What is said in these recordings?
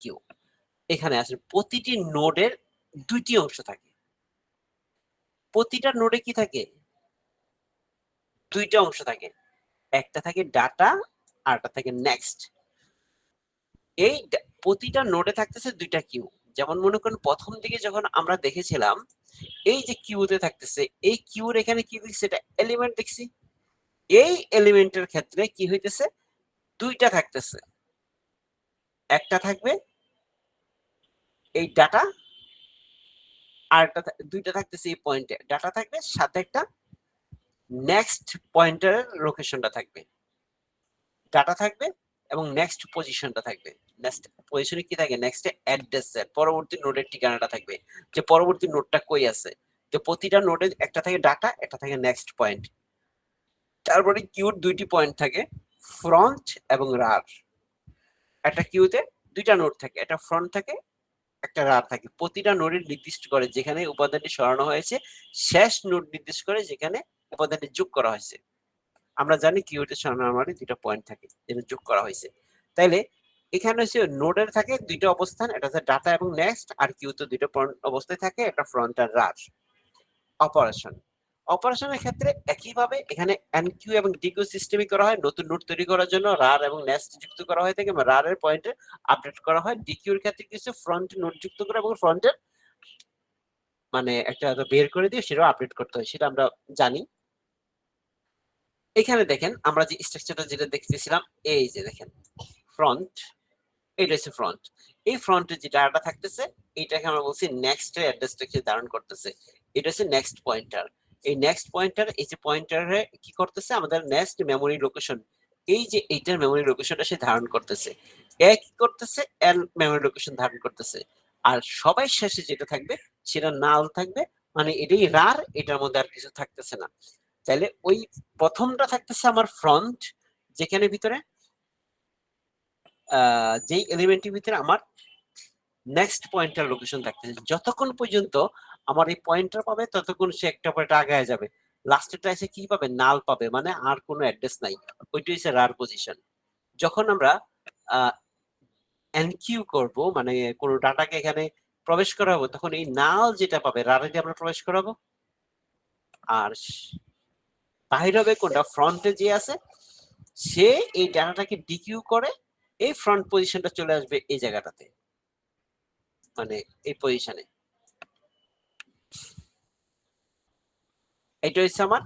Q. এখানে আসলে প্রতিটি নোডের দুইটি অংশ থাকে। প্রতিটা নোডে কি থাকে? দুইটা অংশ থাকে। একটা থাকে ডাটা আর একটা থাকে নেক্সট। এই প্রতিটা নোডে থাকতেছে দুইটা কিউ। যেমন মনে করেন প্রথম দিকে যখন আমরা দেখেছিলাম এই যে কিউতে থাকতেছে, এই কিউর এখানে কি দেখছি, এটা এলিমেন্ট দেখছি। এই এলিমেন্টের ক্ষেত্রে কি হইতেছে, দুইটা থাকতেছে। একটা থাকবে এই ডাটা, আর একটা দুইটা থাকতেছে এই পয়েন্টে ডাটা থাকবে, সাথে একটা নেক্সট পয়েন্টারের লোকেশনটা থাকবে। ডাটা থাকবে এবং নেক্সট পজিশনটা থাকবে। নেক্সট পজিশনে কি থাকে, নেক্সটে অ্যাড্রেস সেট, পরবর্তী নোডের ঠিকানাটা থাকবে, যে পরবর্তী নোডটা কই আছে। তো প্রতিটা নোডে একটা থাকে ডাটা, একটা থাকে নেক্সট পয়েন্ট। তারপরে কিউর দুইটি পয়েন্ট থাকে, ফ্রন্ট এবং রার। একটা কিউতে দুইটা নোড থাকে, একটা ফ্রন্ট থাকে, একটা রার থাকে। প্রতিটা নোডের নির্দিষ্ট করে যেখানে উপাদানটি সরানো হয়েছে, শেষ নোড নির্দিষ্ট করে যেখানে উপাদানটি যোগ করা হয়েছে। আমরা জানি কিউতে নরমালি দুইটা পয়েন্ট থাকে যেটা যোগ করা হয়েছে। তাইলে এখানে হচ্ছে নোডের থাকে দুইটা অবস্থান, এটা হচ্ছে ডাটা এবং নেক্সট, আর কিউতে দুইটা অবস্থায় থাকে, একটা ফ্রন্ট আর রার। অপারেশন, অপারেশনের ক্ষেত্রে একইভাবে এখানে এনকিউ এবং ডিকিউ সিস্টেমই করা হয়। নতুন নোড তৈরি করার জন্য রার এবং নেক্সট যুক্ত করা হয়ে থাকে, রার এর পয়েন্টে আপডেট করা হয়। ডিকিউর ক্ষেত্রে কিছু ফ্রন্ট নোড যুক্ত করে এবং ফ্রন্টের মানে একটা বের করে দিয়ে সেটাও আপডেট করতে হয়, সেটা আমরা জানি। এখানে দেখেন আমরা যে স্ট্রাকচারটা যেটা দেখতেছিলাম, এই যে দেখেন ফ্রন্ট, এটা হচ্ছে ফ্রন্ট। এই ফ্রন্টে যে ডাটা থাকতেছে এইটাকে আমরা বলছি নেক্সট এর অ্যাড্রেসটাকে ধারণ করতেছে। এটা হচ্ছে নেক্সট পয়েন্টার। এই নেক্সট পয়েন্টার, এই যে পয়েন্টারে কি করতেছে, আমাদের নেক্সট মেমোরি লোকেশন, এই যে এইটার মেমোরি লোকেশনটা সে ধারণ করতেছে। এক কি করতেছে, এর মেমোরি লোকেশন ধারণ করতেছে। আর সবাই শেষে যেটা থাকবে সেটা নাল থাকবে, মানে এটাই রার, এটার মধ্যে আর কিছু থাকতেছে না। তাহলে ওই প্রথমটা থাকতেছে আমার ফ্রন্ট, যেখানে ভিতরে যেই এলিমেন্টের ভিতরে আমার নেক্সট পয়েন্টার লোকেশন থাকতেছে। যতক্ষণ পর্যন্ত আমার এই পয়েন্টার পাবে ততক্ষণ সে একটা পয়েন্ট আগায় যাবে। লাস্টেরটা এসে কি পাবে, নাল পাবে, মানে আর কোনো অ্যাড্রেস নাই। ওইটা হচ্ছে রার পজিশন। যখন আমরা এনকিউ করব, মানে কোনো ডাটাকে এখানে প্রবেশ করাবো, তখন এই নাল যেটা পাবে রারে দিয়ে আমরা প্রবেশ করাবো, আর বাহির হবে কোনটা, ফ্রন্টে যে আছে সে এই ডাটাটাকে ডিকিউ করে এই ফ্রন্ট পজিশনটা চলে আসবে এই জায়গাটাতে, মানে এই পজিশনে। এটা হচ্ছে আমার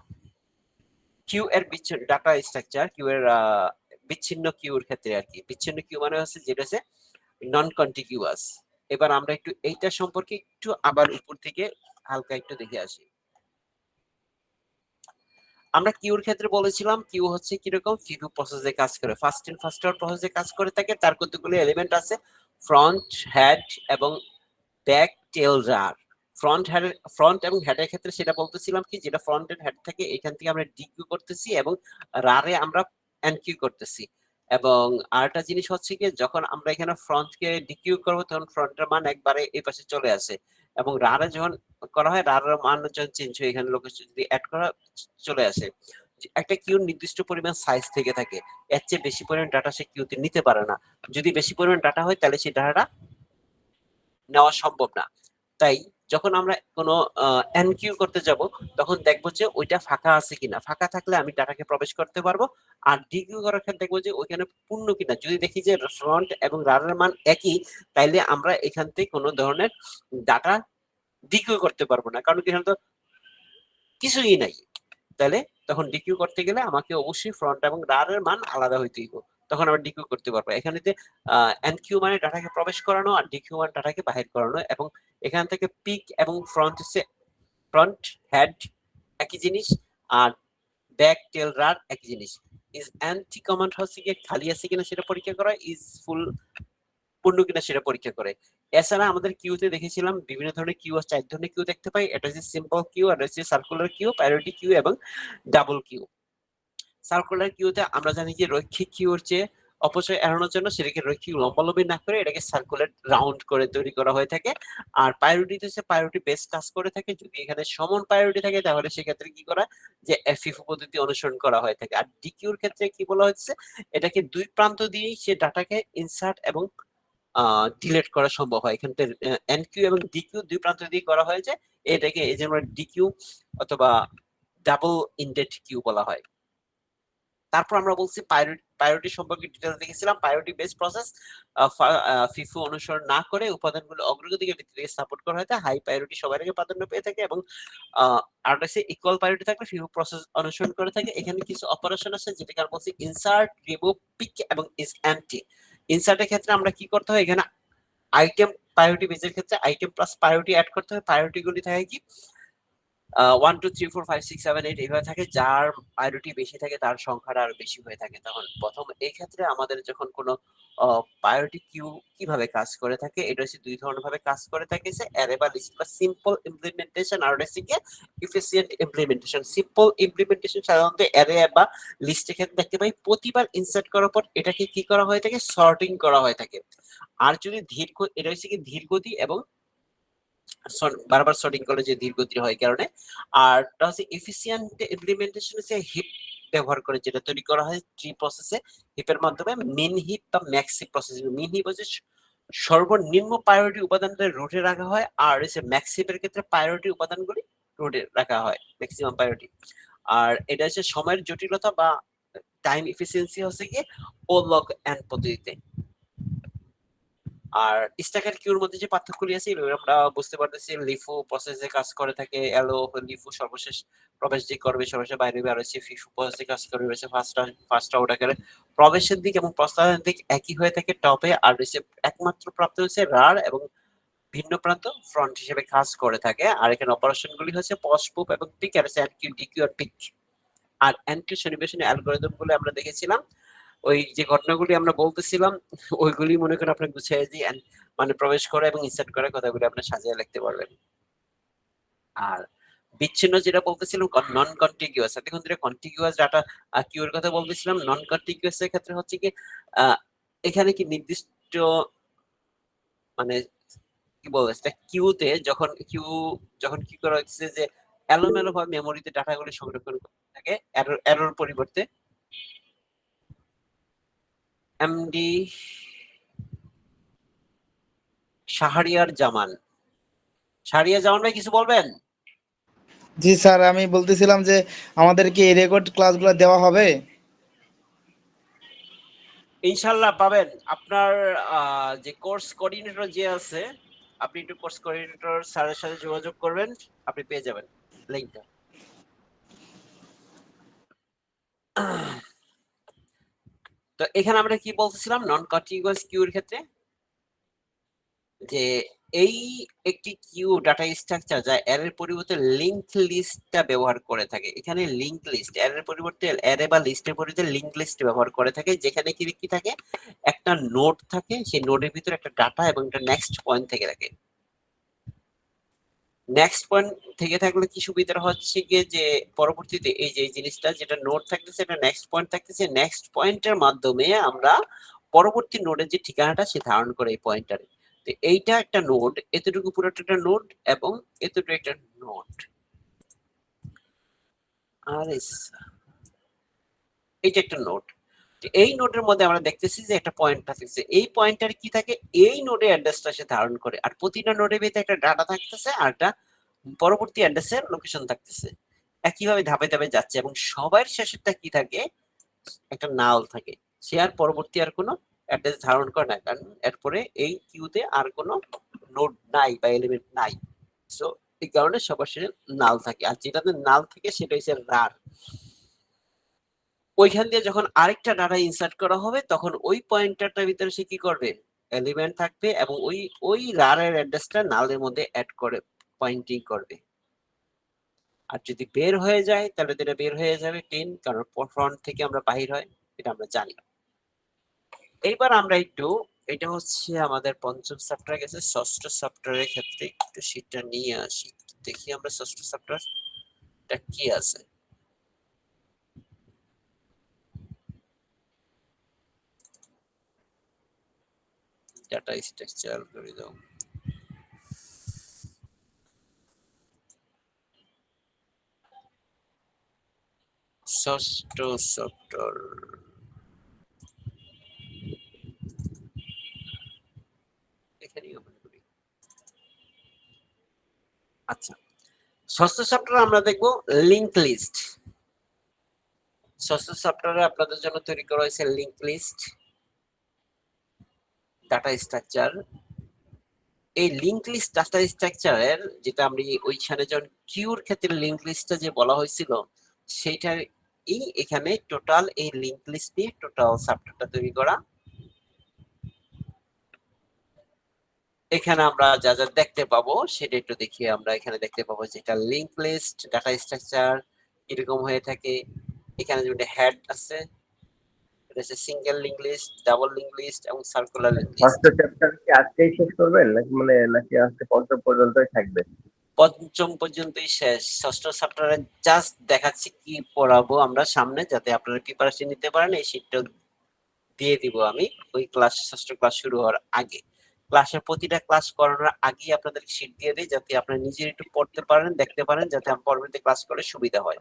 কিউ এর বিচ্ছিন্ন ডাটা স্ট্রাকচার, কিউ এর বিচ্ছিন্ন কিউর ক্ষেত্রে আর কি। বিচ্ছিন্ন কিউ মানে হচ্ছে যেটা হচ্ছে নন কন্টিগুয়াস। এবার আমরা একটু এইটা সম্পর্কে একটু আবার উপর থেকে হালকা একটু দেখে আসি। আমরা কিউর ক্ষেত্রে বলেছিলাম কিউ হচ্ছে কিরকম, ফিউ প্রসেসে কাজ করে, ফার্স্ট ইন ফার্স্ট আউট প্রসেসে কাজ করে থাকে। তার কতগুলো এলিমেন্ট আছে, ফ্রন্ট, হেড এবং ব্যাক, টেল, রার। ফ্রন্ট এবং হেডের ক্ষেত্রে সেটা বলতেছিলাম কি, যেটা ফ্রন্ট এন্ড হেড থেকে এখান থেকে আমরা ডিকিউ করতেছি এবং রারে আমরা এনকিউ করতেছি। এবং আরেকটা জিনিস হচ্ছে কি, যখন আমরা এখানে ফ্রন্টকে ডিকিউ করবো তখন ফ্রন্টের মান একবারে এই পাশে চলে আসে, এবং রারে যখন করা হয় রারের মান যখন চেঞ্জ হয় এখানে লোকেশন যদি অ্যাড করা চলে আসে। একটা কিউর নির্দিষ্ট পরিমাণ সাইজ থেকে থাকে, এর চেয়ে বেশি পরিমাণ ডাটা সে কিউতে নিতে পারে না। যদি বেশি পরিমাণ ডাটা হয় তাহলে সেই ডাটাটা নেওয়া সম্ভব না। তাই যখন আমরা কোনো এনকিউ করতে যাব তখন দেখবো যে ওইটা ফাঁকা আছে কিনা, ফাঁকা থাকলে আমি ডাটাকে প্রবেশ করতে পারবো। আর ডিকিউ করার ক্ষেত্রে দেখবো যে ওইখানে পূর্ণ কিনা। যদি দেখি যে ফ্রন্ট এবং রারের মান একই, তাইলে আমরা এখান থেকে কোনো ধরনের ডাটা ডিকিউ করতে পারবো না, কারণ এখানে তো কিছুই নাই। তাহলে তখন ডিকিউ করতে গেলে আমাকে অবশ্যই ফ্রন্ট এবং রারের মান আলাদা হইতে হইব, তখন আমরা ডিকিউ করতে পারবো। এখানে যে এনকিউ মানে ডাটাকে প্রবেশ করানো, আর ডিকিউ মানে ডাটাকে বাহির করানো। এবং এখান থেকে পিক এবং ফ্রন্ট হচ্ছে ফ্রন্ট, হেড একই জিনিস, আর ব্যাক, টেল, রার একই জিনিস। ইজ এন্টি কমান্ড হচ্ছে গিয়ে খালি আছে কিনা সেটা পরীক্ষা করা, ইজ ফুল পূর্ণ কিনা সেটা পরীক্ষা করে। এছাড়া আমাদের কিউতে দেখেছিলাম বিভিন্ন ধরনের কিউ আছে, 4 ধরনের কিউ দেখতে পাই। এটা হচ্ছে সিম্পল কিউ, আর হচ্ছে সার্কুলার কিউ, প্রায়োরিটি কিউ এবং ডাবল কিউ। সার্কুলার কিউতে আমরা জানি যে রৈখিক কিউর চেয়ে অপচয় এড়ানোর জন্য সেটাকে রৈখিক লম্বালম্বি না করে এটাকে সার্কুলার রাউন্ড করে তৈরি করা হয়ে থাকে। আর প্রায়োরিটি হচ্ছে প্রায়োরিটি বেস কাজ করে থাকে। যদি এখানে সমান প্রায়োরিটি থাকে তাহলে সেক্ষেত্রে কি করা, যে FIFO পদ্ধতি অনুসরণ করা হয়ে থাকে। আর ডিকিউর ক্ষেত্রে কি বলা হচ্ছে, এটাকে দুই প্রান্ত দিয়েই সে ডাটাকে ইনসার্ট এবং ডিলিট করা সম্ভব হয়। এখান থেকে এনকিউ এবং ডিকিউ দুই প্রান্ত দিয়ে করা হয়, যে এটাকে এই যে আমরা ডিকিউ অথবা ডাবল ইন্ডেড কিউ বলা হয়। তারপর আমরা বলছি প্রায়োরিটি সম্পর্কে ডিটেইলস দেখেছিলাম। প্রায়োরিটি বেসড প্রসেস ফিফো অনুসরণ না করে উপাদানগুলো অগ্রগতির ভিত্তিতে সাপোর্ট করা হয়। হাই প্রায়োরিটি সবার আগে প্রাধান্য পেয়ে থাকে এবং আরএসএ ইকুয়াল প্রায়োরিটি থাকলে ফিফো প্রসেস অনুসরণ করে থাকে। এখানে কিছু অপারেশন আছে যেটাকে আমরা বলছি ইনসার্ট, রিমুভ, পিক এবং ইজ এমটি। ইনসার্টের ক্ষেত্রে আমরা কি করতে হয়, এখানে আইটেম প্রায়োরিটি বেসের ক্ষেত্রে আইটেম প্লাস প্রায়োরিটি অ্যাড করতে হয়। প্রায়োরিটি গুলি থাকে কি 1 2 3 4 5 6 7 8 এইভাবে থাকে। যার প্রায়োরিটি বেশি থাকে তার সংখ্যাটা আরো বেশি হয়ে থাকে। তখন প্রথম এই ক্ষেত্রে আমাদের যখন কোনো প্রায়োরিটি কিউ কিভাবে কাজ করে থাকে, এটা হচ্ছে দুই ধরনের ভাবে কাজ করে থাকে, যে অ্যারে বা লিস্ট বা সিম্পল ইমপ্লিমেন্টেশন আর হচ্ছে কি এফিশিয়েন্ট ইমপ্লিমেন্টেশন। সিম্পল ইমপ্লিমেন্টেশন সাধারণত অ্যারে বা লিস্টের ক্ষেত্রে দেখতে পাই প্রতিবার ইনসার্ট করার পর এটাকে কি করা হয়ে থাকে, সর্টিং করা হয়ে থাকে। আর যদি এটা হচ্ছে কি ধীর গতি এবং বারবার সর্টিং করলে যে ধীর গতির হয় কারণে। আর হচ্ছে এফিশিয়েন্ট ইমপ্লিমেন্টেশন হচ্ছে হিপ ব্যবহার করে যেটা তৈরি করা হয় ট্রি প্রসেসে। হিপের মাধ্যমে মিন হিপ বা ম্যাক্স হিপ প্রসেস। মিন হিপ হচ্ছে সর্বনিম্ন প্রায়োরিটি উপাদানটা রুটে রাখা হয়, আর হচ্ছে ম্যাক্স হিপের ক্ষেত্রে প্রায়োরিটি উপাদানগুলি রুটে রাখা হয়, ম্যাক্সিমাম প্রায়োরিটি। আর এটা হচ্ছে সময়ের জটিলতা বা টাইম এফিসিয়েন্সি হচ্ছে কি ও লগ এন পদ্ধতিতে। আর স্ট্যাকের কিউর মধ্যে যে পার্থক্যগুলি আছে আমরা বুঝতে পারতেছি। লিফো প্রসেসে কাজ করে থাকে, এলো লিফো সর্বশেষ প্রবেশ দিক করবে, সর্বশেষ বাইরে বের হচ্ছে। ফিফো প্রসেসে কাজ করে রয়েছে ফার্স্ট আউট আকারে। প্রবেশের দিক এবং প্রস্থানের দিক একই হয়ে থাকে টপে, আর রয়েছে একমাত্র প্রাপ্ত হচ্ছে রার এবং ভিন্ন প্রান্ত ফ্রন্ট হিসেবে কাজ করে থাকে। আর এখানে অপারেশন গুলি হচ্ছে পজ, পুপ এবং পিক, আর এনকিউ, ডিকিউ আর পিক। আর এনকিউ সন্নিবেশনের অ্যালগরিদম গুলো আমরা দেখেছিলাম। ওই যে ঘটনাগুলি আমরা বলতেছিলাম ওইগুলি মনে করেন আপনি গুছিয়ে দিয়ে মানে প্রবেশ করে এবং ইনসার্ট করে কথাগুলি আপনি সাজিয়ে লিখতে পারবেন। আর বিচ্ছিন্ন যেটা বলতেছিলাম নন কন্টিগুয়াস, এতক্ষণ ধরে কন্টিগুয়াস ডাটা কিউর কথা বলতেছিলাম। নন কন্টিগুয়াস এর ক্ষেত্রে হচ্ছে কি এখানে কি নির্দিষ্ট মানে কি বলবো সেটা কিউতে যখন কি করা হচ্ছে যে এলোমেলো ভাবে মেমোরিতে ডাটাগুলি সংরক্ষণ করতে থাকে এরর পরিবর্তে। এমডি শাহরিয়ার জামান ভাই কিছু বলবেন? জি স্যার, আমি বলতেছিলাম যে আমাদেরকে এই রেকর্ড ক্লাসগুলো দেওয়া হবে। ইনশাল্লাহ পাবেন। আপনার যে কোর্স কোঅর্ডিনেটর যে আছে, আপনি একটু কোর্স কোঅর্ডিনেটর স্যারের সাথে যোগাযোগ করবেন, আপনি পেয়ে যাবেন লিংকটা। তো এখানে আমরা কি বলতেছিলাম নন কন্টিগুয়াস কিউ এর ক্ষেত্রে, যে এই একটি কিউ ডাটা স্ট্রাকচার যা অ্যারের পরিবর্তে লিংক লিস্টটা ব্যবহার করে থাকে। এখানে লিংক লিস্ট অ্যারের পরিবর্তে অ্যারে বা লিস্টের পরিবর্তে লিংক লিস্ট ব্যবহার করে থাকে, যেখানে কি থাকে একটা নোড থাকে, সেই নোডের ভিতরে একটা ডাটা এবং একটা নেক্সট পয়েন্ট থেকে থাকে। নেক্সট পয়েন্ট থেকে থাকলে কি সুবিধা হচ্ছে গিয়ে যে পরবর্তীতে এই যে জিনিসটা যেটা নোড থাকতেছে এটা নেক্সট পয়েন্ট থাকতেছে, নেক্সট পয়েন্টের মাধ্যমে আমরা পরবর্তী নোডের যে ঠিকানাটা সে ধারণ করে এই পয়েন্টারে। তো এইটা একটা নোড, এতটুকু পুরোটা একটা নোড এবং এতটুকু একটা নোড। আর এইটা একটা নোড। এই নোডের মধ্যে আমরা দেখতেছি যে একটা পয়েন্ট থাকতেছে, এই পয়েন্টার কি থাকে এই নোডে অ্যাড্রেসটা সে ধারণ করে, আর প্রতিটা নোডের ভিতরে একটা ডাটা থাকতেছে আর একটা পরবর্তী অ্যাড্রেসের লোকেশন থাকতেছে। একইভাবে ধাপে ধাপে যাচ্ছে এবং সবার শেষেরটা কি থাকে একটা নাল থাকে। সে আর পরবর্তী আর কোনো অ্যাড্রেস ধারণ করে না, কারণ এরপরে এই কিউতে আর কোনো নোড নাই বা এলিমেন্ট নাই। সো এই কারণে সবার শেষে নাল থাকে, আর যেটাতে নাল থাকে সেটা হচ্ছে রার। ওইখান দিয়ে যখন আরেকটা ডাটা ইনসার্ট করা হবে তখন ওই পয়েন্টারটার ভিতরে সে কি করবে এলিমেন্ট থাকবে এবং ওই রারের অ্যাড্রেসটা নালের মধ্যে অ্যাড করে পয়েন্টিং করবে। আর যদি বের হয়ে যায় তাহলে এটা বের হয়ে যাবে 10, কারণ ফ্রন্ট থেকে আমরা বাহির হয় এটা আমরা জানি। এইবার আমরা একটু এটা হচ্ছে আমাদের পঞ্চম চ্যাপ্টার গেছে, ষষ্ঠ চ্যাপ্টারের ক্ষেত্রে একটু শীটটা নিয়ে আসি, দেখি আমরা ষষ্ঠ চ্যাপ্টারটা কি আছে। ডাটা স্ট্রাকচার অ্যালগরিদম, ষষ্ঠ চ্যাপ্টার। এখানেই ওপেন করি। আচ্ছা, ষষ্ঠ চ্যাপ্টারে আমরা দেখব লিংক লিস্ট। ষষ্ঠ চ্যাপ্টারে আপনাদের জন্য তৈরি করা হয়েছে লিংক লিস্ট, ডাটা স্ট্রাকচার। এই লিংক লিস্ট ডাটা স্ট্রাকচারের যেটা আমি ওইখানে যখন কিউর ক্ষেত্রে লিংক লিস্টটা যে বলা হয়েছিল সেইটার এখানে টোটাল এই লিংক লিস্ট নিয়ে টোটাল চ্যাপ্টারটা তৈরি করা। এখানে আমরা যা যা দেখতে পাবো সেটা একটু দেখি। আমরা এখানে দেখতে পাবো যেটা লিংক লিস্ট ডাটা স্ট্রাকচার এরকম হয়ে থাকে। এখানে যেটা হেড আছে, এটা হচ্ছে single link list, double link list এবং সার্কুলার লিংক লিস্ট। ষষ্ঠ চ্যাপ্টার কি আজকেই শেষ করবেন নাকি আজকে পঞ্চম পর্যন্তই থাকবে? পঞ্চম পর্যন্তই শেষ। ষষ্ঠ চ্যাপ্টারে জাস্ট দেখাচ্ছি কি পড়াবো আমরা সামনে, যাতে আপনারা প্রিপারেশন নিতে পারেন। এই শীটটা দিয়ে দিব আমি ওই ষষ্ঠ ক্লাস শুরু হওয়ার আগে। ক্লাসের প্রতিটা ক্লাস করানোর আগেই আপনাদের শীট দিয়ে দিই, যাতে আপনারা নিজে একটু পড়তে পারেন, দেখতে পারেন, যাতে পরবর্তী ক্লাস করে সুবিধা হয়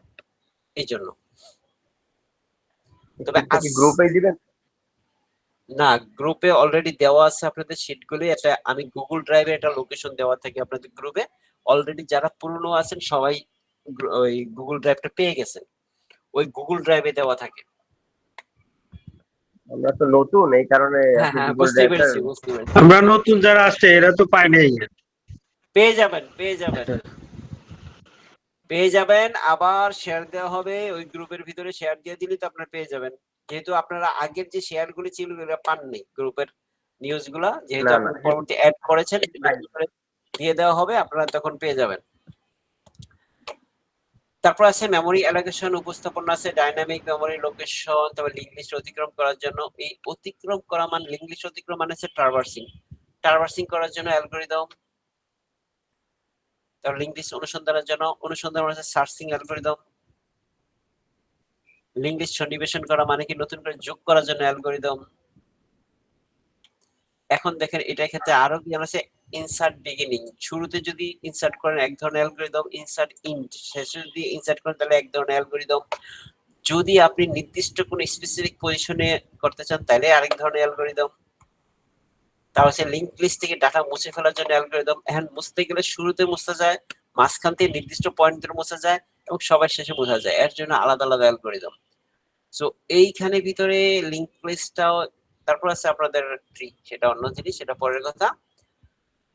এই জন্য। তবে গ্রুপে দিবেন না, গ্রুপে অলরেডি দেওয়া আছে আপনাদের শীটগুলি। এটা আমি গুগল ড্রাইভে একটা লোকেশন দেওয়া থাকে আপনাদের গ্রুপে। অলরেডি যারা পুরনো আছেন সবাই ওই গুগল ড্রাইভটা পেয়ে গেছেন, ওই গুগল ড্রাইভে দেওয়া থাকে। আমরা তো নতুন, এই কারণে হ্যাঁ হ্যাঁ, বুঝতে পেরেছি। আমরা নতুন যারা আসছে এরা তো পায় নাই। পেয়ে যাবেন আবার শেয়ার দেওয়া হবে ওই গ্রুপের ভিতরে। শেয়ার দিয়ে দিলে তো আপনারা পেয়ে যাবেন, যেহেতু আপনারা আগের যে শেয়ার গুলি ছিল ওগুলো পাননি। গ্রুপের নিউজ গুলা যেহেতু আপনারা পরবর্তী অ্যাড করেছেন দিয়ে দেওয়া হবে, আপনারা তখন পেয়ে যাবেন। তারপর আছে মেমোরি অ্যালোকেশন, উপস্থাপনা আছে ডাইনামিক মেমোরি লোকেশন, তারপর লিংক লিস্ট অতিক্রম করার জন্য এই অতিক্রম করা মানে লিংক লিস্ট অতিক্রম মানে হচ্ছে ট্রাভার্সিং করার জন্য অ্যালগরিদম। তারপর লিংক লিস্ট অনুসন্ধানের জন্য অনুসন্ধান মানে সার্চিং অ্যালগরিদম। লিংক লিস্ট সন্নিবেশন করা মানে কি নতুন করে যোগ করার জন্য অ্যালগরিদম। এখন দেখেন এটার ক্ষেত্রে আরো কি আছে, ইনসার্ট বিগিনিং। শুরুতে যদি ইনসার্ট করেন এক ধরনের অ্যালগরিদম, ইনসার্ট ইন্ট শেষে যদি ইনসার্ট করেন তাহলে এক ধরনের অ্যালগরিদম। যদি আপনি নির্দিষ্ট কোনো স্পেসিফিক পজিশনে করতে চান তাহলে আরেক ধরনের অ্যালগরিদম। তারপর হচ্ছে লিংক লিস্ট থেকে ডাটা মুছে ফেলার জন্য অ্যালগরিদম। এখন মুছতে গেলে শুরুতে মুছা যায়, মাঝখান থেকে নির্দিষ্ট পয়েন্ট ধরে মুছা যায় এবং সবার শেষে বোঝা যায়, এর জন্য আলাদা আলাদা অ্যালগরিদম। সো এইখানে ভিতরে লিংক লিস্টটাও। তারপর আছে আপনাদের ট্রি, সেটা অন্য জিনিস, সেটা পরের কথা।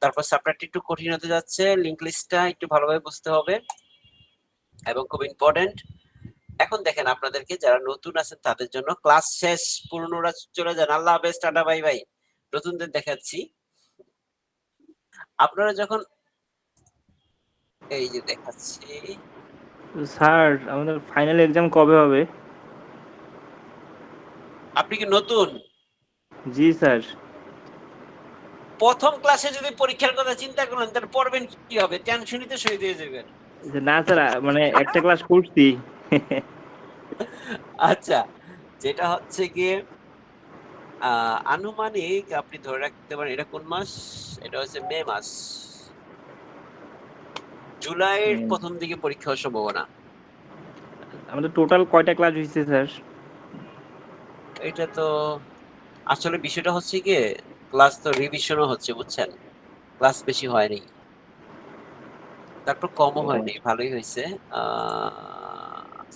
তারপর চ্যাপ্টারটি একটু কঠিন হতে যাচ্ছে, লিংক লিস্টটা একটু ভালোভাবে বুঝতে হবে এবং খুব ইম্পর্টেন্ট। এখন দেখেন আপনাদেরকে যারা নতুন আছেন তাদের জন্য ক্লাস শেষ, পুরনোরা চলে যান, আল্লাহ হাফেজ, টাটা বাই বাই। নতুনদের দেখাচ্ছি। আপনারা যখন এই যে দেখাচ্ছি, স্যার আমাদের ফাইনাল এক্সাম কবে হবে? আপনি কি নতুন? জি স্যার। প্রথম ক্লাসে যদি পরীক্ষার কথা চিন্তা করেন তাহলে পড়বেন কি হবে? টেনশনই শহীদ হয়ে যাবেন। না স্যার, মানে একটা ক্লাস করছি। আচ্ছা, যেটা হচ্ছে গিয়ে আনুমানিক আপনি ধরে রাখতে পারেন এটা কোন মাস, এটা হচ্ছে মে মাস, জুলাইয়ের প্রথম দিকে পরীক্ষা হওয়ার সম্ভাবনা। আমাদের টোটাল কয়টা ক্লাস হয়েছে স্যার? এটা তো আসলে বিষয়টা হচ্ছে গিয়ে ক্লাস তো রিভিশনও হচ্ছে, বুঝছেন, ক্লাস বেশি হয়নি, তারপর কমও হয়নি, ভালোই হয়েছে।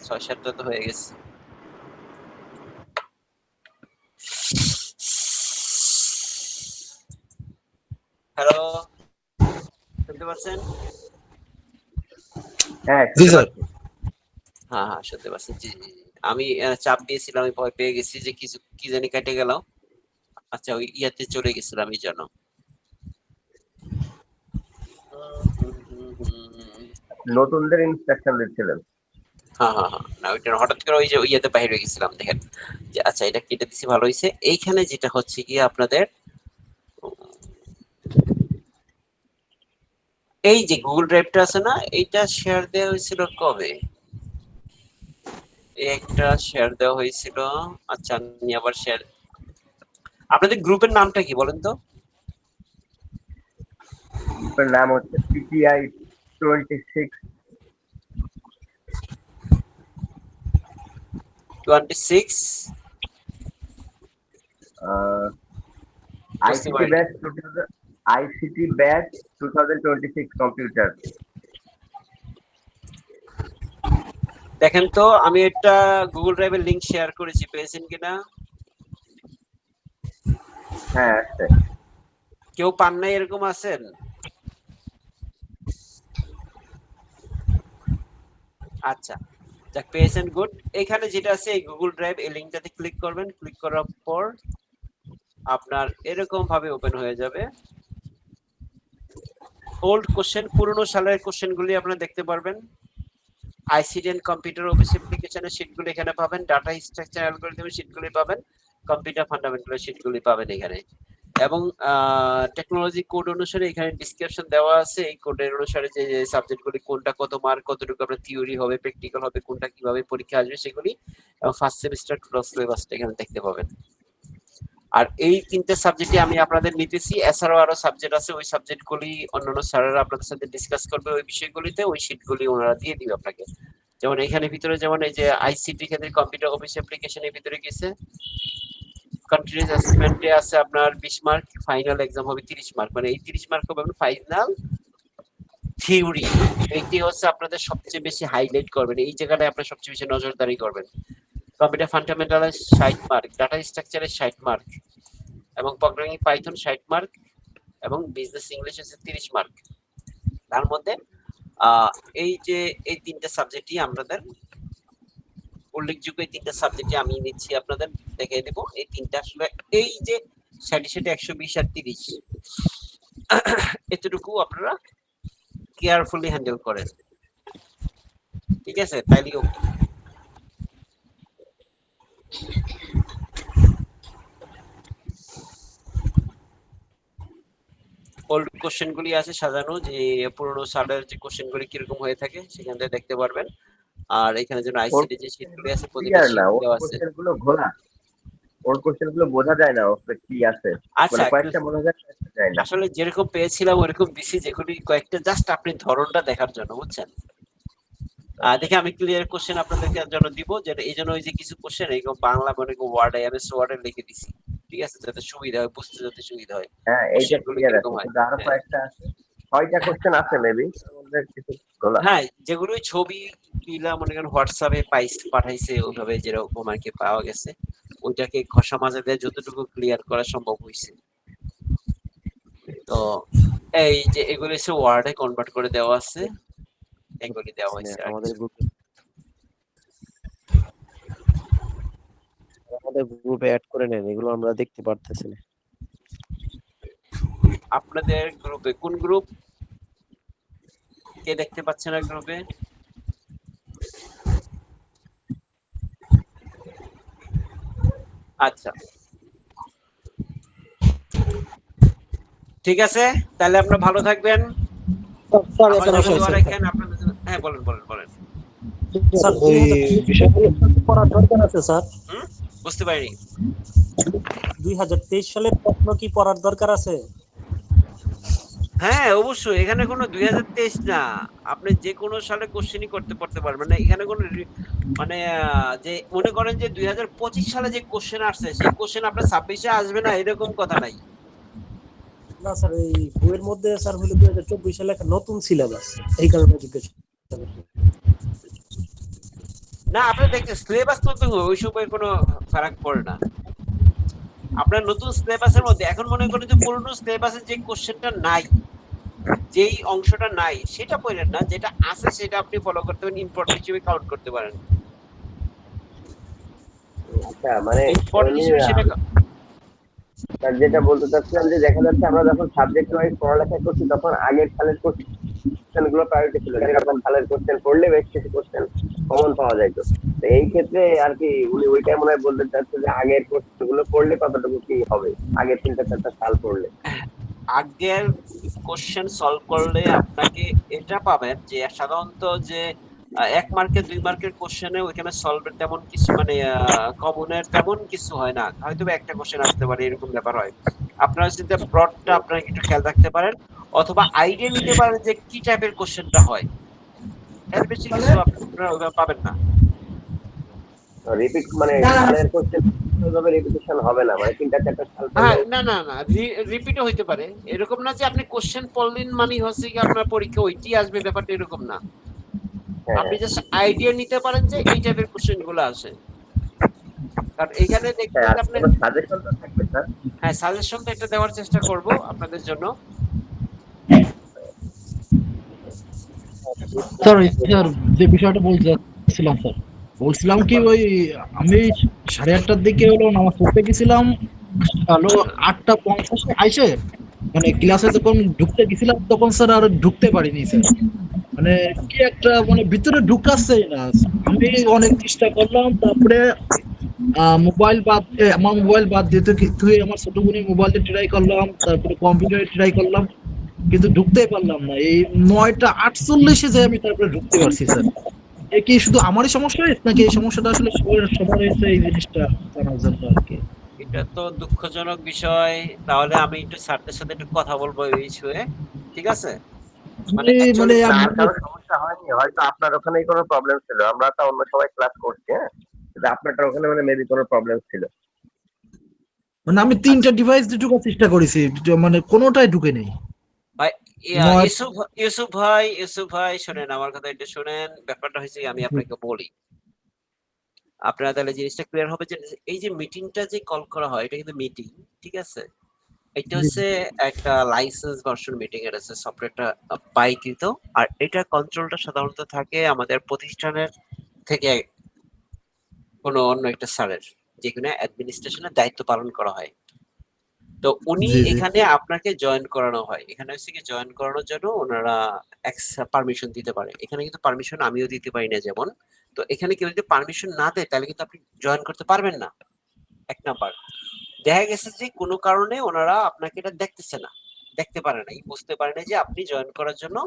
6-7টা তো হয়ে গেছে। হ্যালো, শুনতে পাচ্ছেন? হ্যাঁ জি স্যার। হ্যাঁ হ্যাঁ, শুনতে পাচ্ছি। জি জি জি। আমি চাপ দিয়েছিলাম, আমি ভয় পেয়ে গেছি যে কিছু কি জানি কেটে গেল। আচ্ছা, ওই ইয়াতে চলে গেছিলাম এই জন্য। নতুনদের ইনস্ট্রাকশন দিচ্ছিলেন। হ্যাঁ হ্যাঁ হ্যাঁ, না ওইটা হঠাৎ করে ওই যে ইয়াতে বাইরে হয়ে গেছিলাম। দেখেন যে আচ্ছা এটা কেটে দিছি, ভালো হয়েছে। এইখানে যেটা হচ্ছে কি আপনাদের এই যে গুগল ড্রাইভটা আছে না, এইটা শেয়ার দেওয়া হয়েছিল কবে? একটা শেয়ার দেওয়া হয়েছিল। আচ্ছা, আমি আবার শেয়ার। আপনাদের গ্রুপের নামটা কি বলেন তো? গ্রুপের নাম হচ্ছে PPI 26 26 ICT batch ICT batch 2026 computer. দেখেন তো আমি একটা গুগল ড্রাইভের লিংক শেয়ার করেছি, পেয়েছেন কিনা? হ্যাঁ আছে। কেউ পান নাই এরকম আছেন? আচ্ছা, যাক পেয়েছেন, গুড। এখানে যেটা আছে এই গুগল ড্রাইভ, এই লিংকটাতে ক্লিক করবেন। ক্লিক করার পর আপনার এরকম ভাবে ওপেন হয়ে যাবে। ওল্ড কোশ্চেন, পুরনো সালের কোশ্চেনগুলি আপনারা দেখতে পারবেন। আইসিটি এন্ড কম্পিউটার অফিস অ্যাপ্লিকেশনের শীটগুলো এখানে পাবেন, ডাটা স্ট্রাকচার অ্যালগরিদমের শীটগুলি পাবেন, কম্পিউটার ফান্ডামেন্টালের শীটগুলি পাবেন এখানে। এবং টেকনোলজি কোড অনুসারে এখানে ডিসক্রিপশন দেওয়া আছে, এই কোডের অনুসারে যে সাবজেক্টগুলি কোনটা কত মার্ক, কতটুকু আপনার থিওরি হবে, প্র্যাকটিক্যাল হবে, কোনটা কিভাবে পরীক্ষা আসবে সেগুলি, এবং ফার্স্ট সেমিস্টার টোটাল সিলেবাসটা এখানে দেখতে পাবেন। আর এই তিনটে সাবজেক্টে আমি আপনাদের নিতেছি, এছাড়াও আরো সাবজেক্ট আছে, ওই সাবজেক্টগুলি অন্যান্য স্যারেরা আপনাদের সাথে ডিসকাস করবে ওই বিষয়গুলিতে, ওই শীটগুলি ওনারা দিয়ে দিবে আপনাকে। যেমন এখানে ভিতরে যেমন এই যে আইসিটি ক্ষেত্রে কম্পিউটার অফিস অ্যাপ্লিকেশনের ভিতরে গেছে, কন্টিনিউয়াস অ্যাসেসমেন্টে আছে আপনার 20 মার্ক, ফাইনাল এক্সাম হবে 30 মার্ক, মানে এই 30 মার্ক হবে ফাইনাল থিওরি। এইটি হচ্ছে আপনাদের সবচেয়ে বেশি হাইলাইট করবেন, এই জায়গাটায় আপনারা সবচেয়ে বেশি নজরদারি করবেন। কম্পিউটার ফান্ডামেন্টালের 60 মার্ক, ডাটা স্ট্রাকচারের 60 মার্ক, এবং প্রোগ্রামিং পাইথন 60 মার্ক, এবং বিজনেস ইংলিশ আছে 30 মার্ক। তার মধ্যে এই যে এই তিনটা সাবজেক্টই আমাদের উল্লেখযোগ্য, এই তিনটা সাবজেক্টে আমি নিচ্ছি, আপনাদের দেখিয়ে দেব। এই তিনটা আসলে এই যে 60 120 আর 30 এতটুকু আপনারা কেয়ারফুলি হ্যান্ডেল করেন, ঠিক আছে? তাইলে ওকে। ওল্ড কোশ্চেনগুলি আছে সাজানো, যে পুরনো সালের যে কোশ্চেনগুলি কিরকম হয়ে থাকে সেখান থেকে দেখতে পারবেন। আর এখানে যেন আইসিটি যে শীটগুলি আছে প্রতিটা না শীট ওর দেওয়া আছে। কোশ্চেন গুলো ঘোলা, ওর কোশ্চেন গুলো বোঝা যায় না ওতে কি আছে, আচ্ছা, মানে কয়েকটা বোঝা যায় কয়েকটা যায় না। আসলে যেরকম পেয়েছিলাম ওরকম দিছি, যেগুলি কয়েকটা জাস্ট আপনি ধরনটা দেখার জন্য, বুঝছেন? দেখে আমি ক্লিয়ার কোশ্চেন আপনাদেরকে জন্য দিব, যেটা এই জন্য ওই যে কিছু কোশ্চেন এইরকম বাংলা মনে ওয়ার্ডে এমএস ওয়ার্ডে লিখে দিছি, ঠিক আছে, যাতে সুবিধা হয়, বুঝতে যাতে সুবিধা হয়। হ্যাঁ এইটা কোশ্চেনগুলো ক্লিয়ার আছে, কিরকম হয়? কিন্তু আরো কয়েকটা আছে, 6টা কোশ্চেন আছে মেবি, তার মধ্যে কিছু ঘোলা। হ্যাঁ, যেগুলো ছবি দিলা মনে করেন হোয়াটসঅ্যাপে পাঠাইছে, ওইভাবে যেরকম আর কি পাওয়া গেছে, ওইটাকে ঘষা মাজা দিয়ে যতটুকু ক্লিয়ার করা সম্ভব হয়েছে। তো এই যে এগুলো এসে ওয়ার্ডে কনভার্ট করে দেওয়া আছে, এগুলি দেওয়া হয়েছে। আমাদের গ্রুপে অ্যাড করে নেন, এগুলো আমরা দেখতে পারতেছি না। আপনাদের গ্রুপে কোন গ্রুপ? কে দেখতে পাচ্ছে না গ্রুপে? আচ্ছা, ঠিক আছে, তাহলে আপনারা ভালো থাকবেন। হ্যাঁ বলেন বলেন বলেন। স্যার পড়ার দরকার আছে স্যার? বুঝতে পারিনি। 2023 সালের প্রশ্ন কি পড়ার দরকার আছে? হ্যাঁ অবশ্যই, এখানে কোনো 2023 না, আপনি যে কোনো সালে কোশ্চেনই করতে পারবেন না। এখানে কোনো মানে যে মনে করেন যে 2025 সালে যে কোশ্চেন আসছে সেই কোশ্চেন আপনার 26-এ আসবে না এরকম কথা নাই। না স্যার, এই বইয়ের মধ্যে স্যার হলো 2024 সালে একটা নতুন সিলেবাস, এই কারণে জিজ্ঞেস। না আপনি দেখতে সিলেবাস নতুন, ওইসবের কোনো ফারাক পড়ে না। আপনার নতুন সিলেবাসের মধ্যে এখন মনে করেন যে পুরনো সিলেবাসের যে কোশ্চেনটা নাই, যেই অংশটা নাই সেটা পড়েন না, যেটা আছে সেটা আপনি ফলো করতে পারেন, ইম্পর্টেন্ট হিসেবে কাউন্ট করতে পারেন। আচ্ছা মানে ইম্পর্টেন্ট হিসেবে সেটা যেটা বলতে চাচ্ছিলাম যে দেখা যাচ্ছে আমরা যখন সাবজেক্ট ওয়াইজ পড়ালেখা করছি তখন আগের সালের কোশ্চেন গুলো প্রায়োরিটি ছিল, যেরকম সালের কোশ্চেন পড়লে বেশ কিছু কোশ্চেন কমন পাওয়া যায়। তো এই ক্ষেত্রে আর কি উনি ওইটাই মনে হয় বলতে চাচ্ছে যে আগের কোশ্চেন গুলো পড়লে কতটুকু কি হবে, আগের 3-4টা সাল পড়লে। আগের কোশ্চেন সলভ করলে আপনাকে এটা পাবেন যে সাধারণত যে 1 মার্কের 2 মার্কের কোশ্চেনে ওইখানে সলভের তেমন কিছু মানে কমনের তেমন কিছু হয় না, হয়তো একটা কোশ্চেন আসতে পারে এরকম ব্যাপার হয়। আপনারা যদি ব্রডটা আপনারা একটু খেয়াল রাখতে পারেন, অথবা আইডিয়া নিতে পারেন যে কি টাইপের কোশ্চেনটা হয়, এর বেশি কিছু আপনারা ওইভাবে পাবেন না। রিপিট মানে সালের কোশ্চেন ওইভাবে রিপিটেশন হবে না, মানে 3-4টা সাল হ্যাঁ, পড়লেও না না না, রিপিটও হইতে পারে। এরকম না যে আপনি কোশ্চেন পড়লেন মানে হচ্ছে কি আপনার পরীক্ষা ওইটি আসবে, ব্যাপারটা এরকম না। হ্যাঁ আপনি জাস্ট আইডিয়া নিতে পারেন যে এই টাইপের কোশ্চেন গুলো আসে। কারণ এখানে দেখবেন হ্যাঁ, যে আর আপনি, কোনো সাজেশন তো থাকবে স্যার। হ্যাঁ সাজেশন তো একটা দেওয়ার চেষ্টা করব আপনাদের জন্য। স্যার স্যার যে বিষয়টা বলছিলাম স্যার, বলছিলাম কি ওই আমি 8:30টার দিকে হলো নামাজ পড়তে গেছিলাম, হলো 8:50 আইসে মানে ক্লাসে যখন ঢুকতে গেছিলাম তখন স্যার আর ঢুকতে পারিনি স্যার। মানে কি একটা মানে ভিতরে ঢুকাচ্ছেই না। আমি অনেক চেষ্টা করলাম, তারপরে আমার মোবাইল বাদ দিতে তুই আমার ছোট বোনের মোবাইলে ট্রাই করলাম, তারপরে কম্পিউটারে ট্রাই করলাম, কিন্তু ঢুকতেই পারলাম না। এই 9:48 যে আমি তারপরে ঢুকতে পারছি স্যার। এ কি শুধু আমারই সমস্যা হয়েছে নাকি এই সমস্যাটা আসলে সবার হয়েছে, এই জিনিসটা জানার জন্য আর কি। এটা তো দুঃখজনক বিষয়। তাহলে আমি একটু স্যারদের সাথে একটু কথা বলবো এই ইস্যুয়ে, ঠিক আছে? মানে মানে অ্যাকচুয়ালি আর কারো সমস্যা হয়নি, হয়তো আপনার ওখানেই কোনো প্রবলেম ছিল, আমরা তো অন্য সবাই ক্লাস করছি, হ্যাঁ, কিন্তু আপনারটা ওখানে মানে মেবি কোনো প্রবলেম ছিল। মানে আমি 3টা ডিভাইস দিয়ে ঢোকার চেষ্টা করেছি, মানে কোনোটাই ঢুকে নেই। ভাই, নয় ইউসুফ ভাই শোনেন, আমার কথা একটু শোনেন। ব্যাপারটা হয়েছে কি, আমি আপনাকে বলি, আপনারা তাহলে জিনিসটা ক্লিয়ার হবে যে এই যে মিটিংটা যে কল করা হয় এটা কিন্তু মিটিং, ঠিক আছে? এটা হচ্ছে একটা লাইসেন্স ভার্সন মিটিং, এর আছে সফটওয়্যারটা পাইকৃত। আর এটা কন্ট্রোলটা সাধারণত থাকে আমাদের প্রতিষ্ঠানের থেকে কোনো অন্য একটা স্যারের, যেখানে অ্যাডমিনিস্ট্রেশনের দায়িত্ব পালন করা হয়। তো উনি জি জি এখানে আপনাকে জয়েন করানো হয়। এখানে হচ্ছে কি, জয়েন করানোর জন্য ওনারা পারমিশন দিতে পারে। এখানে কিন্তু পারমিশন আমিও দিতে পারি না যেমন। তো এখানে কেউ যদি পারমিশন না দেয় তাহলে কিন্তু আপনি জয়েন করতে পারবেন না। এক নাম্বার, দেখা গেছে যে কোনো কারণে ওনারা আপনাকে এটা দেখতেছে না, দেখতে পারে নাই, বুঝতে পারে না যে আপনি জয়েন করার জন্য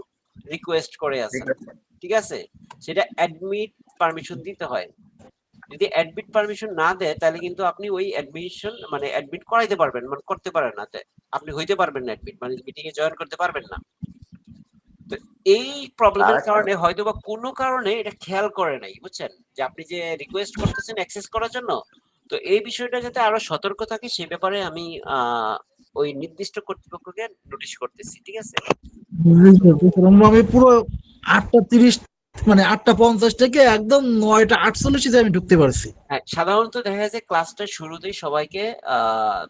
রিকোয়েস্ট করে ঠিক আছেন, আছে, ঠিক আছে? সেটা অ্যাডমিট পারমিশন দিতে হয়। যদি অ্যাডমিট পারমিশন না দেয় তাহলে কিন্তু আপনি ওই অ্যাডমিশন মানে অ্যাডমিট করাইতে পারবেন, মানে করতে পারেন না, আপনি হইতে পারবেন না অ্যাডমিট, মানে মিটিং এ জয়েন করতে পারবেন না। তো এই আর প্রবলেমের একটা কারণে হয়তোবা কোনো কারণে এটা খেয়াল করে নাই, বুঝছেন, যে আপনি যে রিকোয়েস্ট করতেছেন অ্যাক্সেস করার জন্য। তো এই বিষয়টা যাতে আরো সতর্ক থাকে সে ব্যাপারে আমি ওই নির্দিষ্ট কর্তৃপক্ষকে নোটিশ করতেছি, ঠিক আছে? আমি পুরো 8:30 মানে 8:50 থেকে একদম 9:48 আমি ঢুকতে পারছি। হ্যাঁ, সাধারণত দেখা যায় যে ক্লাসটা শুরুতেই সবাইকে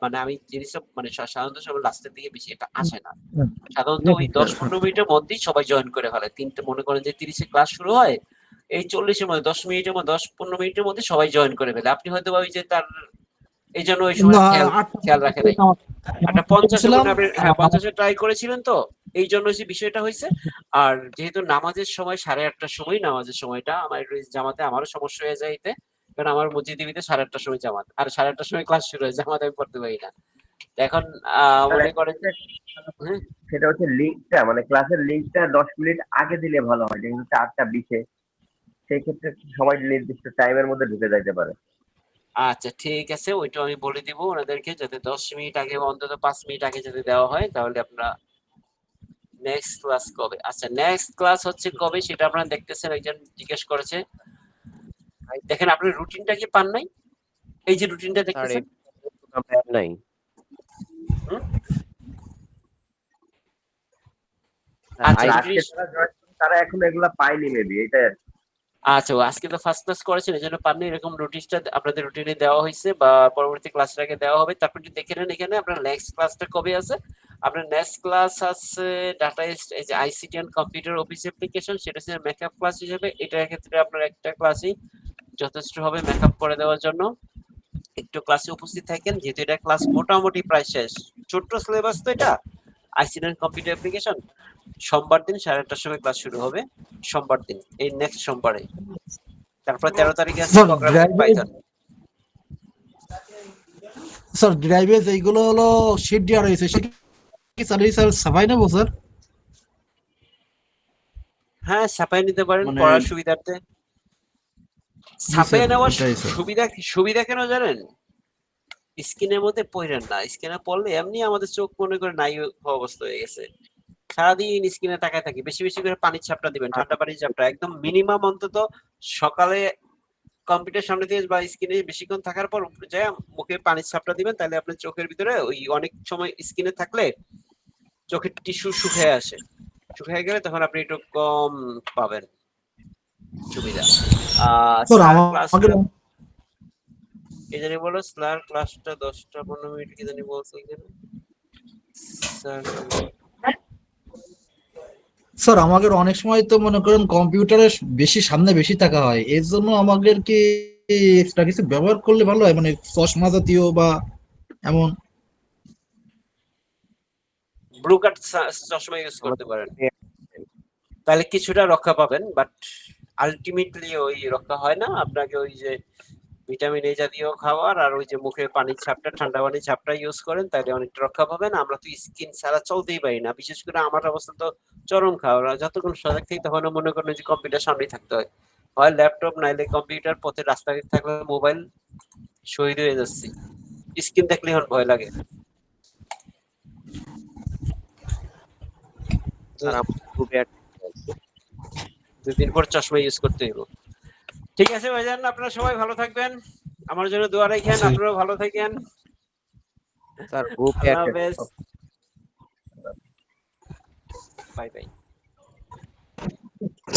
মানে আমি জিনিসটা মানে সাধারণত সবাই লাস্টের দিকে বেশি এটা আসে না। সাধারণত ওই 10-15 মিনিটের মধ্যেই সবাই জয়েন করে ফেলে। তিনটে মনে করেন যে 30-এ ক্লাস শুরু হয়, এই 40-এর মধ্যে 10 মিনিটের মধ্যে 10-15 মিনিটের মধ্যে সবাই জয়েন করে ফেলে। আপনি হয়তো ওই যে তার এই জন্য ওই সময় না খেয়াল রাখে নাই। 50 ছিলাম। আপনি, হ্যাঁ 50-এ ট্রাই করেছিলেন তো, এই জন্য যে বিষয়টা হয়েছে। আর যেহেতু নামাজের সময় 8:30টার সময় নামাজের সময়টা আমার একটু জামাতে আমারও সমস্যা হয়ে যায় এতে, কারণ আমার মসজিদে 8:30টার সময় জামাত, আর 8:30টার সময় ক্লাস শুরু হয়, জামাত আমি পড়তে পারি না। এখন মনে করেন যে, হ্যাঁ, সেটা হচ্ছে লিঙ্কটা, মানে ক্লাসের লিঙ্কটা 10 মিনিট আগে দিলে ভালো হয়, কিন্তু 8:20 সেই ক্ষেত্রে সবাই নির্দিষ্ট টাইমের মধ্যে ঢুকে যাইতে পারে। আচ্ছা ঠিক আছে, ওইটা আমি বলে দিব ওনাদেরকে, যাতে 10 মিনিট আগে বা অন্তত 5 মিনিট আগে যদি দেওয়া হয় তাহলে আপনারা। নেক্সট ক্লাস কবে? আচ্ছা নেক্সট ক্লাস হচ্ছে কবে সেটা আপনারা দেখতেছেন, একজন জিজ্ঞেস করেছে। দেখেন আপনার রুটিনটা কি পান নাই? এই যে রুটিনটা স্যার দেখতেছেন, এই নাই। হুম? হ্যাঁ, আচ্ছা আজকে যারা জয়েন করে তারা এখনো এগুলা পায়নি মেবি, এটা আচ্ছা, আজকে তো ফার্স্ট ক্লাস করেছেন এই জন্য পাননি। এরকম নোটিশটা আপনাদের রুটিনে দেওয়া হয়েছে বা পরবর্তী ক্লাসের আগে দেওয়া হবে। তারপর যদি দেখে নেন এখানে আপনার নেক্সট ক্লাসটা কবে আছে। আপনার নেক্সট ক্লাস আছে ডাটা, এই যে ICT and computer office application, সেটা হচ্ছে মেকআপ ক্লাস হিসেবে। এটার ক্ষেত্রে আপনার একটা ক্লাসই যথেষ্ট হবে মেকআপ করে দেওয়ার জন্য। একটু ক্লাসে উপস্থিত থাকেন, যেহেতু এটা ক্লাস মোটামুটি প্রায় শেষ, ছোট্ট সিলেবাস তো এটা। আইসিটি এন্ড কম্পিউটার অ্যাপ্লিকেশন সোমবার দিন 8:30টার সময় ক্লাস শুরু হবে, সোমবার দিন, এই নেক্সট সোমবারে। তারপর 13 তারিখে আছে স্যার প্রোগ্রামিং পাইথন। ড্রাইভে এইগুলো হলো শিট দেওয়া রয়েছে, সেটা কি স্যার সাফাই নেবো স্যার? হ্যাঁ ছাপাই নিতে পারেন মানে পড়ার সুবিধার্থে। জি ছাপাই স্যার, নেওয়ার এটাই স্যার। সুবিধা কেন জানেন? স্ক্রিনের মধ্যে পড়েন না, স্ক্রিনে পড়লে এমনি আমাদের চোখ মনে করে নাই হওয়া অবস্থা হয়ে গেছে। সারাদিন স্ক্রিনে তাকায় থাকি। বেশি বেশি করে পানির ছাপটা দিবেন, ঠান্ডা পানির ছাপটা একদম মিনিমাম, অন্তত সকালে কম্পিউটার সামনে দিয়ে বা স্ক্রিনে বেশিক্ষণ থাকার পর উপরে যায় মুখে পানির ছাপটা দিবেন, তাহলে আপনার চোখের ভিতরে ওই অনেক সময় স্ক্রিনে থাকলে চোখের টিস্যু শুকিয়ে আসে, শুকিয়ে গেলে তখন আপনি একটু কম পাবেন সুবিধা। স্যার স্যার আমাকে ক্লাসটা কি জানি বলো, স্যার ক্লাসটা 10টা 15 মিনিট কি জানি বলছে এখানে স্যার। স্যার আমাদের অনেক সময় তো মনে করেন কম্পিউটারের বেশি সামনে বেশি থাকা হয়, এর জন্য আমাদের কি এক্সট্রা কিছু ব্যবহার করলে ভালো হয়, মানে চশমা জাতীয় বা এমন? ব্লু কাট চশমা ইউজ করতে পারেন, তাহলে কিছুটা রক্ষা পাবেন, বাট আলটিমেটলি ওই রক্ষা হয় না। আপনাকে ওই যে ভিটামিন এ জাতীয় খাবার আর ওই যে মুখে পানির ছাপটা, ঠান্ডা পানির ছাপটা ইউজ করেন, তাহলে অনেকটা রক্ষা পাবেন। আমরা তো স্কিন ছাড়া চলতেই পারি না, বিশেষ করে আমার অবস্থা তো চরম খাওয়া, যতক্ষণ সজাগ থাকি তখন মনে করেন যে কম্পিউটার সামনেই থাকতে হয়, হয় ল্যাপটপ নাইলে কম্পিউটার, পথে রাস্তাঘাটে থাকলে মোবাইল, শহীদ হয়ে যাচ্ছি। স্কিন দেখলে এখন ভয় লাগে। স্যার আমার গ্রুপে অ্যাড 2 দিন পর চশমা ইউজ করতে হইব। ঠিক আছে ভাইজান, আপনারা সবাই ভালো থাকবেন, আমার জন্য দোয়া রাখেন, আপনারাও ভালো থাকেন। স্যার গ্রুপে আল্লাহ অ্যাড হাফেজ, বাই বাই।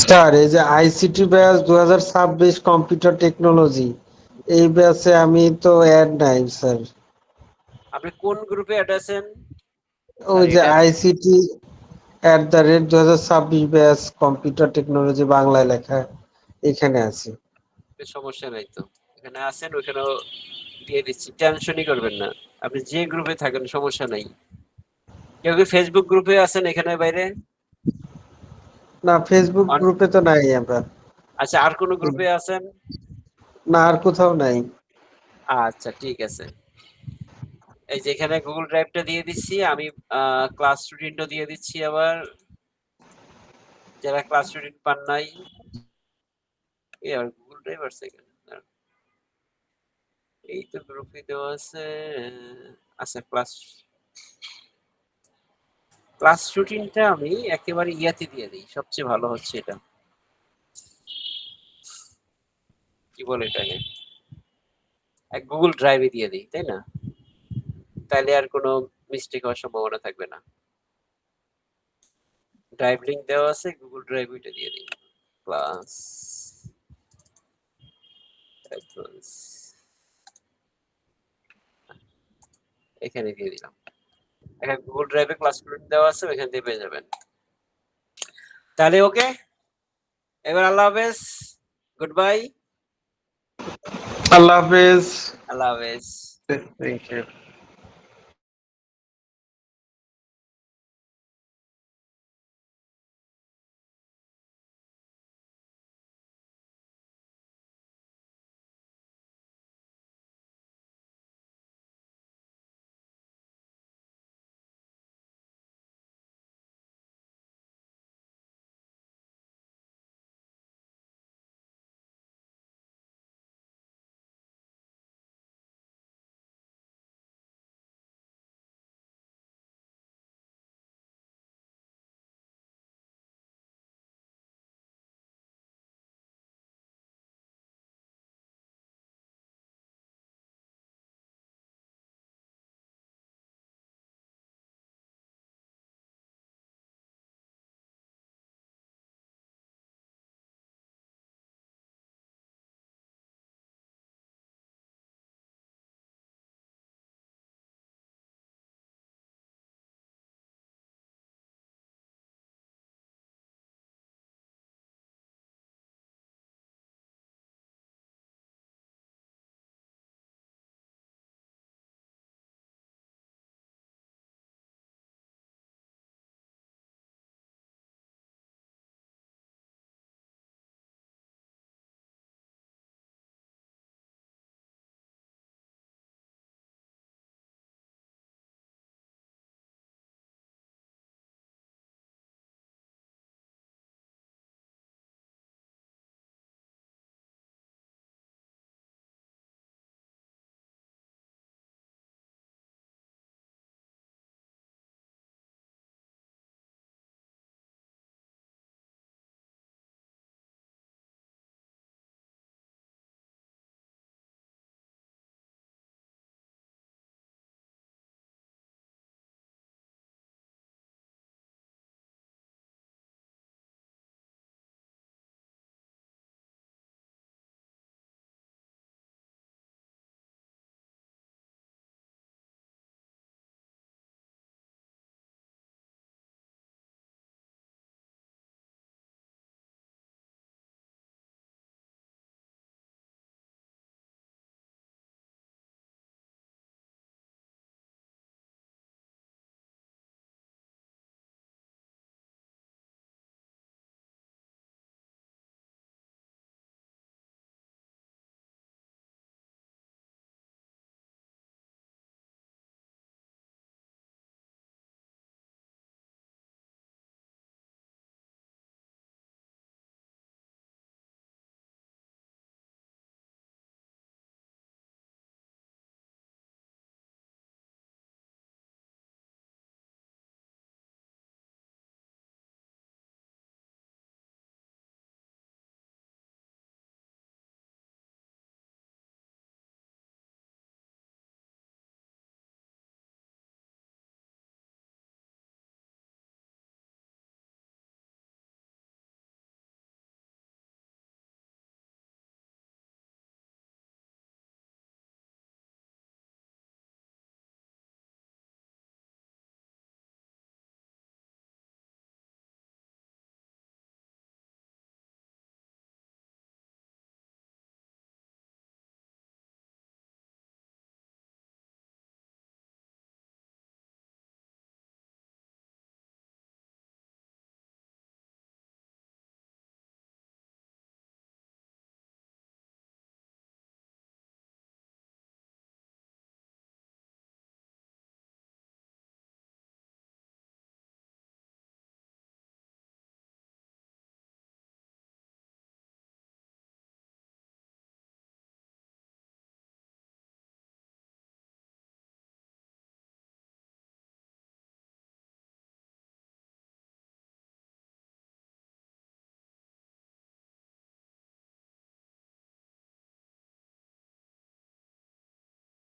স্যার এই যে আইসিটি ব্যাচ 2026 কম্পিউটার টেকনোলজি, এই ব্যাচে আমি তো অ্যাড নাই স্যার। আপনি কোন গ্রুপে অ্যাড আছেন? স্যার সরি, এটা ICT@2026 ব্যাচ কম্পিউটার টেকনোলজি বাংলায় লেখা এখানে আছে। সমস্যা নাই তো, এখানে আছেন, ওইখানেও দিয়ে দিচ্ছি, টেনশনই করবেন না। আপনি যে গ্রুপে থাকেন সমস্যা নাই। কেউ কি ফেসবুক গ্রুপে আছেন এখানে বাইরে? না ফেসবুক গ্রুপে তো নাই আমরা। আচ্ছা, আর কোন গ্রুপে আছেন? না আর কোথাও নাই। আচ্ছা ঠিক আছে, এই যে এখানে গুগল ড্রাইভটা দিয়ে দিচ্ছি আমি, ক্লাস স্টুডেন্টও দিয়ে দিচ্ছি আবার, যারা ক্লাস স্টুডেন্ট পান নাই। এই আর গুগল ড্রাইভ আছে এখানে, এই তো গ্রুপে দেওয়া আছে। আচ্ছা, ক্লাস ক্লাস রুটিনটা আমি একেবারে ইয়াতে দিয়ে দিই, সবচেয়ে ভালো হচ্ছে এটা, কি বলে এটাকে, এক গুগল ড্রাইভে দিয়ে দিই, তাই না? তাহলে আর কোনো মিস্টেক হওয়ার সম্ভাবনা থাকবে না। ড্রাইভ লিংক দেওয়া আছে, গুগল ড্রাইভ ওইটা দিয়ে দিই, ক্লাস এখানে দিয়ে দিলাম। এখানে গুগল ড্রাইভে ক্লাস রুটিন দেওয়া আছে, ওইখান থেকে পেয়ে যাবেন। তাহলে ওকে, এবার আল্লাহ হাফেজ, গুড বাই, আল্লাহ হাফেজ। আল্লাহ হাফেজ। Thank you.